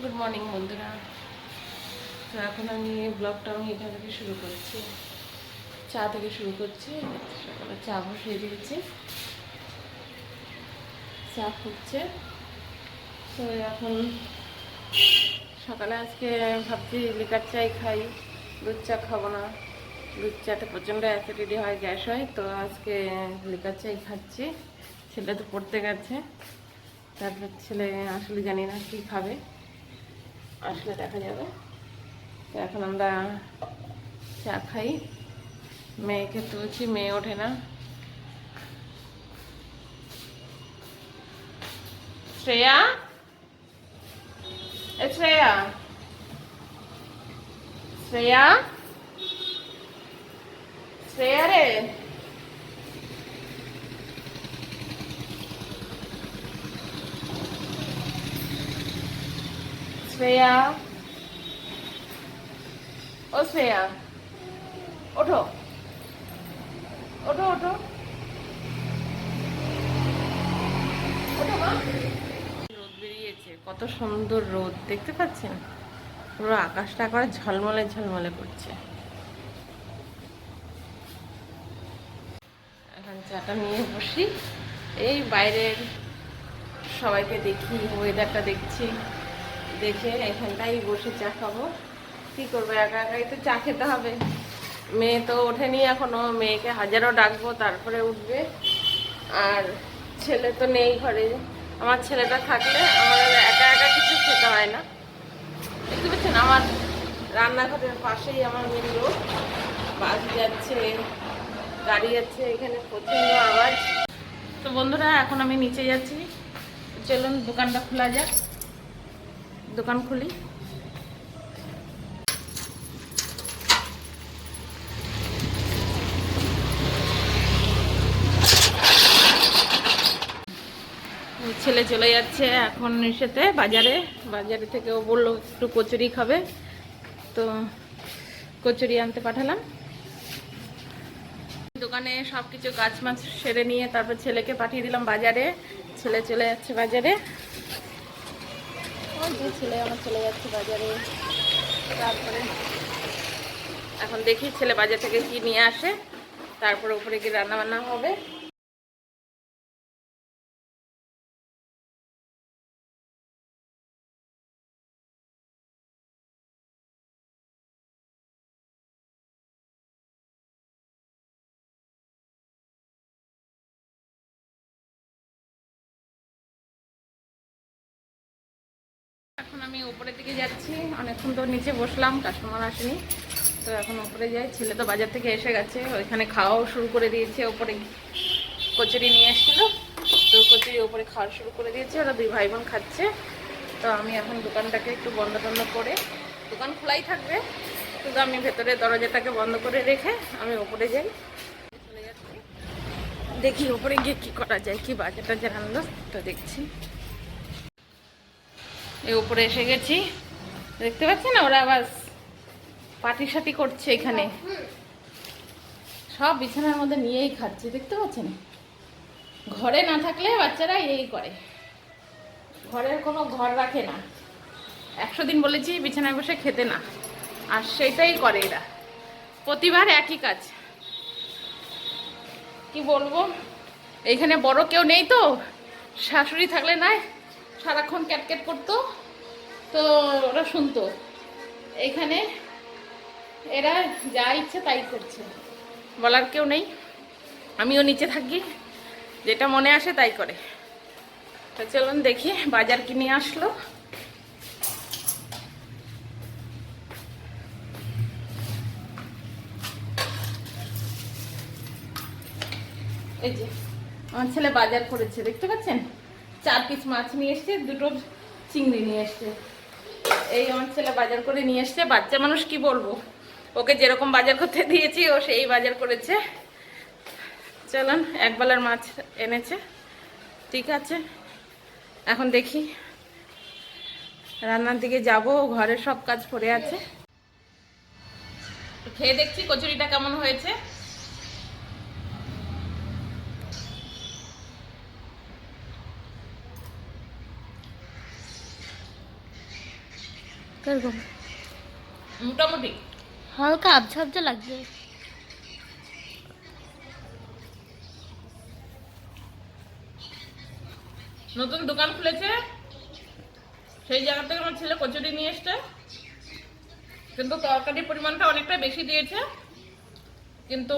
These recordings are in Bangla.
গুড মর্নিং বন্ধুরা। তো এখন আমি ব্লগটা এখান থেকে শুরু করছি, চা থেকে শুরু করছি। সকালে চা বসিয়ে দিয়েছি, চা ফুটছে। তো এখন সকালে আজকে ভাবছি লিকার চাই খাই, দুধ চা খাবো না। দুধ চাতে প্রচণ্ড অ্যাসিডিটি হয়, গ্যাস হয়। তো আজকে লিকার চাই খাচ্ছি। ছেলে তো পড়তে গেছে, তারপর ছেলে আসলে জানি না কি খাবে, আসলে দেখা যাবে। তো এখন আমরা চা খাই। মেয়েকে তুলছি, মেয়ে ওঠে না। শ্রেয়া, শ্রেয়া, শ্রেয়া, শ্রেয়া রে, শ্রেয়া, ও শ্রেয়া, ওঠো, ওঠো, ওঠো, ওঠো মা। রোদ বেরিয়েছে, কত সুন্দর রোদ দেখতে পাচ্ছেন। পুরো আকাশটা করে ঝলমলে ঝলমলে করছে। এখন চাটা নিয়ে বসি, এই বাইরের সবাইকে দেখি, ওয়েদারটা দেখছি, দেখে এখানটাই বসে চা খাবো। কি করবো, একা একাই তো চা খেতে হবে। মেয়ে তো ওঠেনি এখনো, মেয়েকে হাজারও ডাকবো তারপরে উঠবে। আর ছেলে তো নেই ঘরে। আমার ছেলেটা থাকলে আমার একা একা কিছু খেতে হয় না। দেখতে পাচ্ছেন আমার রান্নাঘরের পাশেই আমার মেন রোড, বাস যাচ্ছে, গাড়ি যাচ্ছে, এখানে প্রচন্ড আওয়াজ। তো বন্ধুরা এখন আমি নিচে যাচ্ছি, চলুন দোকানটা খোলা যাক, দোকান খুলি। ছেলে চলে যাচ্ছে এখন সাথে বাজারে, বাজারে থেকে ও বললো একটু কচুরি খাবে, তো কচুরি আনতে পাঠালাম। দোকানে সব কিছু কাজ মাছ সেরে নিয়ে তারপর ছেলেকে পাঠিয়ে দিলাম বাজারে। ছেলে চলে যাচ্ছে বাজারে, ওই যে ছেলে আমার চলে যাচ্ছে বাজারে। তারপরে এখন দেখি ছেলে বাজার থেকে কি নিয়ে আসে, তারপরে উপরে গিয়ে রান্না বান্না হবে। এখন আমি উপরের দিকে যাচ্ছি, অনেকক্ষণ তো নিচে বসলাম, কাস্টমার আসেনি। তো এখন উপরে যাই, ছেলে তো বাজার থেকে এসে গেছে, ওইখানে খাওয়াও শুরু করে দিয়েছে। উপরে কচুরি নিয়ে এসেছিল, তো কচুরি উপরে খাওয়া শুরু করে দিয়েছে, ওরা দুই ভাই বোন খাচ্ছে। তো আমি এখন দোকানটাকে একটু বন্ধ টন্ধ করে, দোকান খোলাই থাকবে, শুধু আমি ভেতরে দরজাটাকে বন্ধ করে রেখে আমি উপরে যাই, চলে যাচ্ছি। দেখি উপরে গিয়ে কি করা যায়, কি বাজার টাজার আনলো, তো দেখছি। এই উপরে এসে গেছি, দেখতে পাচ্ছি না, ওরা আবার পাটি সাটি করছে এখানে, সব বিছানার মধ্যে নিয়েই খাচ্ছে, দেখতে পাচ্ছেন। ঘরে না থাকলে বাচ্চারা এই করে, ঘরের কোনো ঘর রাখে না। 100 দিন বলেছি বিছানায় বসে খেতে না, আর সেটাই করে এরা, প্রতিবার একই কাজ। কি বলবো, এইখানে বড় কেউ নেই তো, শাশুড়ি থাকলে না সারাক্ষণ ক্যাটক্যাট করতো, তো ওরা শুনতো। এইখানে এরা যা ইচ্ছে তাই করছে, বলার কেউ নেই। আমিও নিচে থাকি, যেটা মনে আসে তাই করে। তো চলুন দেখি বাজার কি নিয়ে আসলো। এই যে আমার ছেলে বাজার করেছে, দেখতে পাচ্ছেন, 4 পিস মাছ নিয়ে এসছে, 2টো চিংড়ি নিয়ে এসছে। এই আমার ছেলে বাজার করে নিয়ে এসছে, বাচ্চা মানুষ কি বলবো, ওকে যেরকম বাজার করতে দিয়েছি ও সেই বাজার করেছে। চলুন, একবেলার মাছ এনেছে, ঠিক আছে। এখন দেখি রান্নার দিকে যাব, ঘরের সব কাজ পড়ে আছে। খেয়ে দেখছি কচুরিটা কেমন হয়েছে। কিরকম? মোটামুটি হালকা আবঝা আবঝা লাগছে। নতুন দোকান খুলেছে, সেই জায়গা থেকে আমার ছেলে কচুরি নিয়ে এসছে, কিন্তু তরকারির পরিমাণটা অনেকটা বেশি দিয়েছে, কিন্তু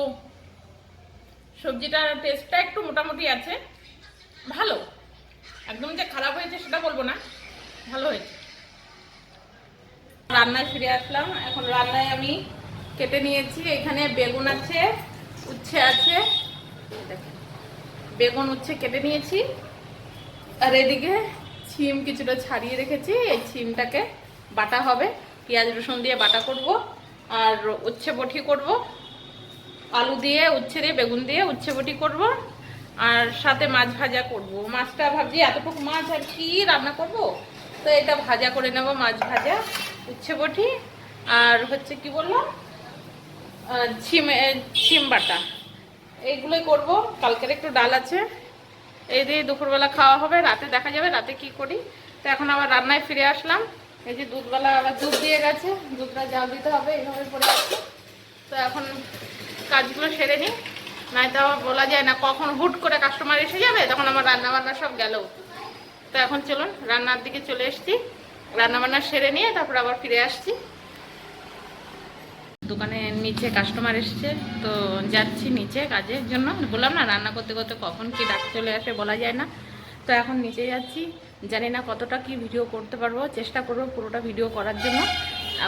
সবজিটার টেস্টটা একটু মোটামুটি আছে, ভালো। একদম যে খারাপ হয়েছে সেটা বলবো না, ভালো হয়েছে। রান্নায় ফিরে আসলাম। এখন রান্নায় আমি কেটে নিয়েছি, এখানে বেগুন আছে, উচ্ছে আছে, বেগুন উচ্ছে কেটে নিয়েছি, আর এদিকে ছিম কিছুটা ছাড়িয়ে রেখেছি। এই ছিমটাকে বাটা হবে, পেঁয়াজ রসুন দিয়ে বাটা করব, আর উচ্ছে বটি করব, আলু দিয়ে উচ্ছে দিয়ে বেগুন দিয়ে উচ্ছে বটি করব, আর সাথে মাছ ভাজা করব। মাছটা ভাবছি এতটুকু মাছ আর কি রান্না করব, তো এটা ভাজা করে নেব, মাছ ভাজা, উচ্ছে বটি, আর হচ্ছে কি বললাম ছিম বাটা, এইগুলোই করব। কালকের একটু ডাল আছে, এই দিয়ে দুপুরবেলা খাওয়া হবে, রাতে দেখা যাবে রাতে কি করি। তো এখন আবার রান্নায় ফিরে আসলাম। এই যে দুধবেলা আবার দুধ দিয়ে গেছে, দুধটা জাল দিতে হবে, এইভাবে পড়ে আছে। তো এখন কাজগুলো সেরে নিই, নাই তো আবার বলা যায় না কখন হুট করে কাস্টমার এসে যাবে, তখন আমার রান্না বান্না সব গেল। তো এখন চলুন রান্নার দিকে চলে এসছি, রান্না বান্না সেরে নিয়ে তারপর আবার ফিরে আসছি। দোকানে নিচে কাস্টমার এসছে, তো যাচ্ছি নিচে কাজের জন্য। বললাম না রান্না করতে করতে কখন কি ডাক চলে আসে বলা যায় না। তো এখন নিচে যাচ্ছি, জানি না কতটা কি ভিডিও করতে পারবো, চেষ্টা করবো পুরোটা ভিডিও করার জন্য।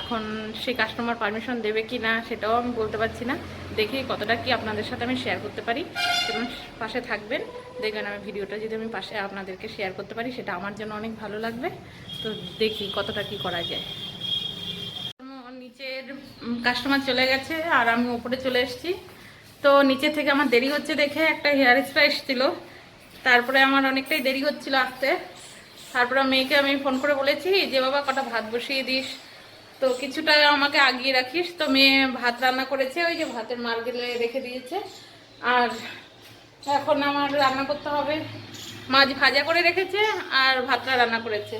এখন সেই কাস্টমার পারমিশন দেবে কি না সেটাও আমি বলতে পারছি না, দেখি কতটা কি আপনাদের সাথে আমি শেয়ার করতে পারি। এবং পাশে থাকবেন, দেখবেন আমি ভিডিওটা যদি আমি পাশে আপনাদেরকে শেয়ার করতে পারি সেটা আমার জন্য অনেক ভালো লাগবে। তো দেখি কতটা কি করা যায়। নিচের কাস্টমার চলে গেছে আর আমি উপরে চলে এসেছি। তো নিচে থেকে আমার দেরি হচ্ছে দেখে একটা হেয়ার স্প্রে এসেছিলো, তারপরে আমার অনেকটাই দেরি হচ্ছিল আসতে। তারপরে মেয়েকে আমি ফোন করে বলেছি যে বাবা কটা ভাত বসিয়ে দিস, তো কিছুটা আমাকে আগিয়ে রাখিস। তো মেয়ে ভাত রান্না করেছে, ওই যে ভাতের মার গেলে রেখে দিয়েছে। আর এখন আমার রান্না করতে হবে, মাছ ভাজা করে রেখেছে আর ভাতটা রান্না করেছে।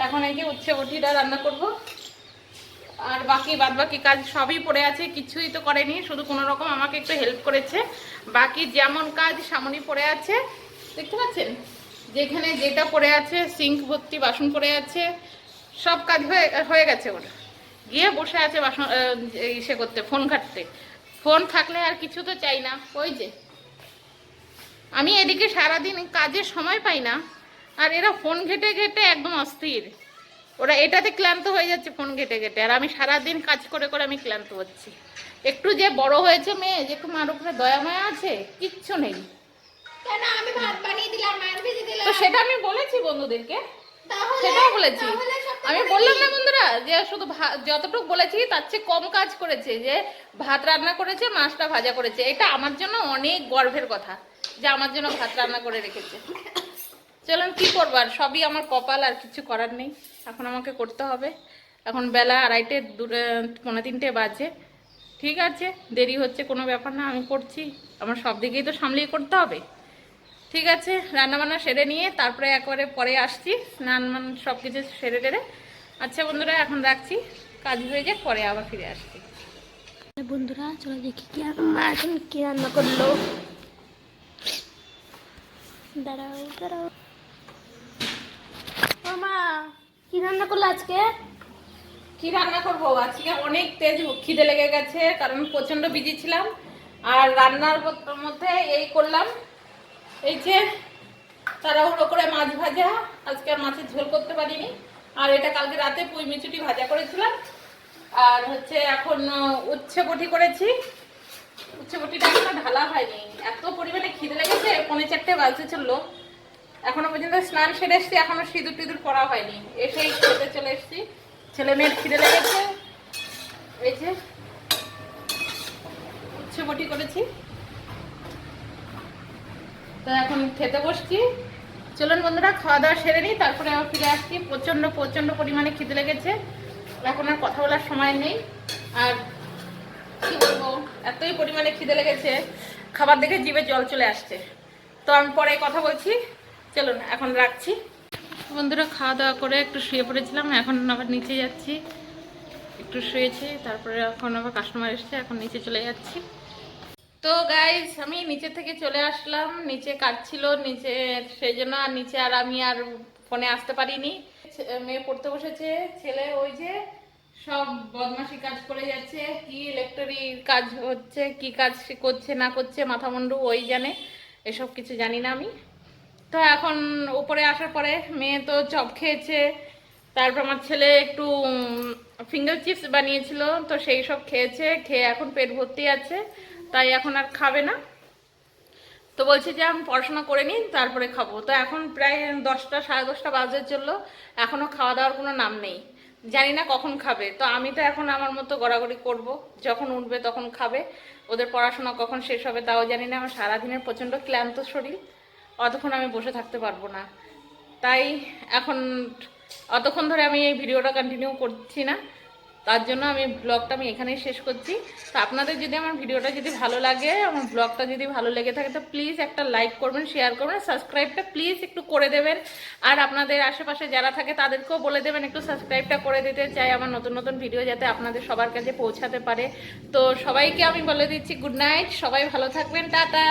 এখন এই যে উচ্ছে বটিটা রান্না করব, আর বাদ বাকি কাজ সবই পড়ে আছে, কিছুই তো করেনি, শুধু কোনো রকম আমাকে একটু হেল্প করেছে। বাকি যেমন কাজ সামনে পড়ে আছে, দেখতে পাচ্ছেন যেখানে যেটা পড়ে আছে, সিঙ্ক ভর্তি বাসন পড়ে আছে, সব কাজ হয়ে গেছে। ওর গিয়ে বসে আছে বাসন ইসে করতে, ফোন ঘাটতে। ফোন থাকলে আর কিছু তো চাই না। ওই যে আমি এদিকে সারাদিন কাজের সময় পাই না, আর এরা ফোন ঘেটে ঘেটে একদম অস্থির। ওরা এটাতে ক্লান্ত হয়ে যাচ্ছে ফোন ঘেটে ঘেটে, আর আমি সারাদিন কাজ করে করে আমি ক্লান্ত হচ্ছি। একটু যে বড় হয়েছে মেয়ে, যে একটু মার উপরে দয়া মায়া আছে, কিচ্ছু নেই। কেন আমি ভাত বানিয়ে দিলাম, মাছ ভেজে দিলাম, তো সেটা আমি বলেছি বন্ধুদেরকে, তাহলে সেটাও বলেছি। সব তো আমি করে বললাম দিই। না বন্ধুরা যে শুধু যতটুকু বলেছি তার চেয়ে কম কাজ করেছে, যে ভাত রান্না করেছে, মাছটা ভাজা করেছে। এটা আমার জন্য অনেক গর্বের কথা যে আমার জন্য ভাত রান্না করে রেখেছে। চলুন কি করবার, সবই আমার কপাল, আর কিছু করার নেই, এখন আমাকে করতে হবে। এখন বেলা 2:30, 2:45 বাজে। ঠিক আছে, দেরি হচ্ছে কোনো ব্যাপার না, আমি করছি, আমার সব দিকেই তো সামলিয়ে করতে হবে। ঠিক আছে, রান্নাবান্না সেরে নিয়ে তারপরে একবারে পরে আসছি, স্নান মান সব কিছু সেরে টেরে। আচ্ছা বন্ধুরা এখন রাখছি, কাজ হয়ে যাক, পরে আবার ফিরে আসছি। বন্ধুরা চলো দেখি কি মা এখন কি রান্না করলো। দাঁড়াও দাঁড়াও, ও মা কি রান্না করলো আজকে? কি রান্না করব আজকে, অনেক তেজ খিদে লেগে গেছে, কারণ প্রচন্ড বিজি ছিলাম। আর রান্নার মধ্যে এই করলাম, এই যে তাড়াহুড়ো করে মাছ ভাজা, আজকে আর মাছের ঝোল করতে পারিনি। আর এটা কালকে রাতে পুঁই মিচুটি ভাজা করেছিলাম। আর হচ্ছে এখন উচ্ছে বটি করেছি, উচ্ছে বটিটা এখনো ঢালা হয়নি, এত পরিমাণে খিদে লেগেছে। 3:45 বাজতে চললো, এখনো পর্যন্ত স্নান সেরে এসছি, এখনো সিঁদুর টিঁদুর পরা হয়নি। এসেই খেতে চলে এসছি, ছেলে মেয়ের খিদে লেগেছে। এই যে উচ্ছে বটি করেছি, তো এখন খেতে বসছি। চলুন বন্ধুরা খাওয়া দাওয়া সেরে নিই, তারপরে আবার ফিরে আসছি। প্রচন্ড প্রচন্ড পরিমাণে খিদে লেগেছে, এখন আর কথা বলার সময় নেই। আর কি বলবো, এতই পরিমাণে খিদে লেগেছে, খাবার দেখে জিভে জল চলে আসছে। তো আমি পরে কথা বলছি, চলুন এখন রাখছি। বন্ধুরা খাওয়া দাওয়া করে একটু শুয়ে পড়েছিলাম, এখন আবার নিচে যাচ্ছি। একটু শুয়েছি, তারপরে এখন আবার কাস্টমার এসছে, এখন নিচে চলে যাচ্ছি। তো গাইজ আমি নিচে থেকে চলে আসলাম, নিচে কাজ ছিল নিচে, সেই জন্য আর নিচে আর আমি আর ফোনে আসতে পারিনি। মেয়ে পড়তে বসেছে, ছেলে ওই যে সব বদমাশি কাজ করে যাচ্ছে, কি ইলেকট্রিক কাজ হচ্ছে, কি কাজ করছে না করছে মাথা মুন্ডু ওই জানে, এসব কিছু জানি না আমি। তো এখন উপরে আসার পরে মেয়ে তো চপ খেয়েছে, তারপর আমার ছেলে একটু ফিঙ্গার চিপস বানিয়েছিল, তো সেই সব খেয়েছে, খেয়ে এখন পেট ভর্তি আছে, তাই এখন আর খাবে না। তো বলছি যে আমি পড়াশোনা করে নিই তারপরে খাবো। তো এখন প্রায় 10টা 10:30 বাজে চললো, এখনও খাওয়া দাওয়ার কোনো নাম নেই, জানি না কখন খাবে। তো আমি তো এখন আমার মতো গড়াগড়ি করব, যখন উঠবে তখন খাবে। ওদের পড়াশোনা কখন শেষ হবে তাও জানি না। আমার সারাদিনের প্রচণ্ড ক্লান্ত শরীর, অতক্ষণ আমি বসে থাকতে পারবো না, তাই এখন অতক্ষণ ধরে আমি এই ভিডিওটা কন্টিনিউ করছি না, তার জন্য আমি ব্লগটা আমি এখানেই শেষ করছি। তো আপনাদের যদি আমার ভিডিওটা যদি ভালো লাগে, আমার ব্লগটা যদি ভালো লেগে থাকে, তো প্লিজ একটা লাইক করবেন, শেয়ার করবেন, সাবস্ক্রাইবটা প্লিজ একটু করে দেবেন। আর আপনাদের আশেপাশে যারা থাকে তাদেরকেও বলে দেবেন একটু সাবস্ক্রাইবটা করে দিতে, চাই আমার নতুন নতুন ভিডিও যাতে আপনাদের সবার কাছে পৌঁছাতে পারে। তো সবাইকে আমি বলে দিচ্ছি গুড নাইট, সবাই ভালো থাকবেন, টাটা।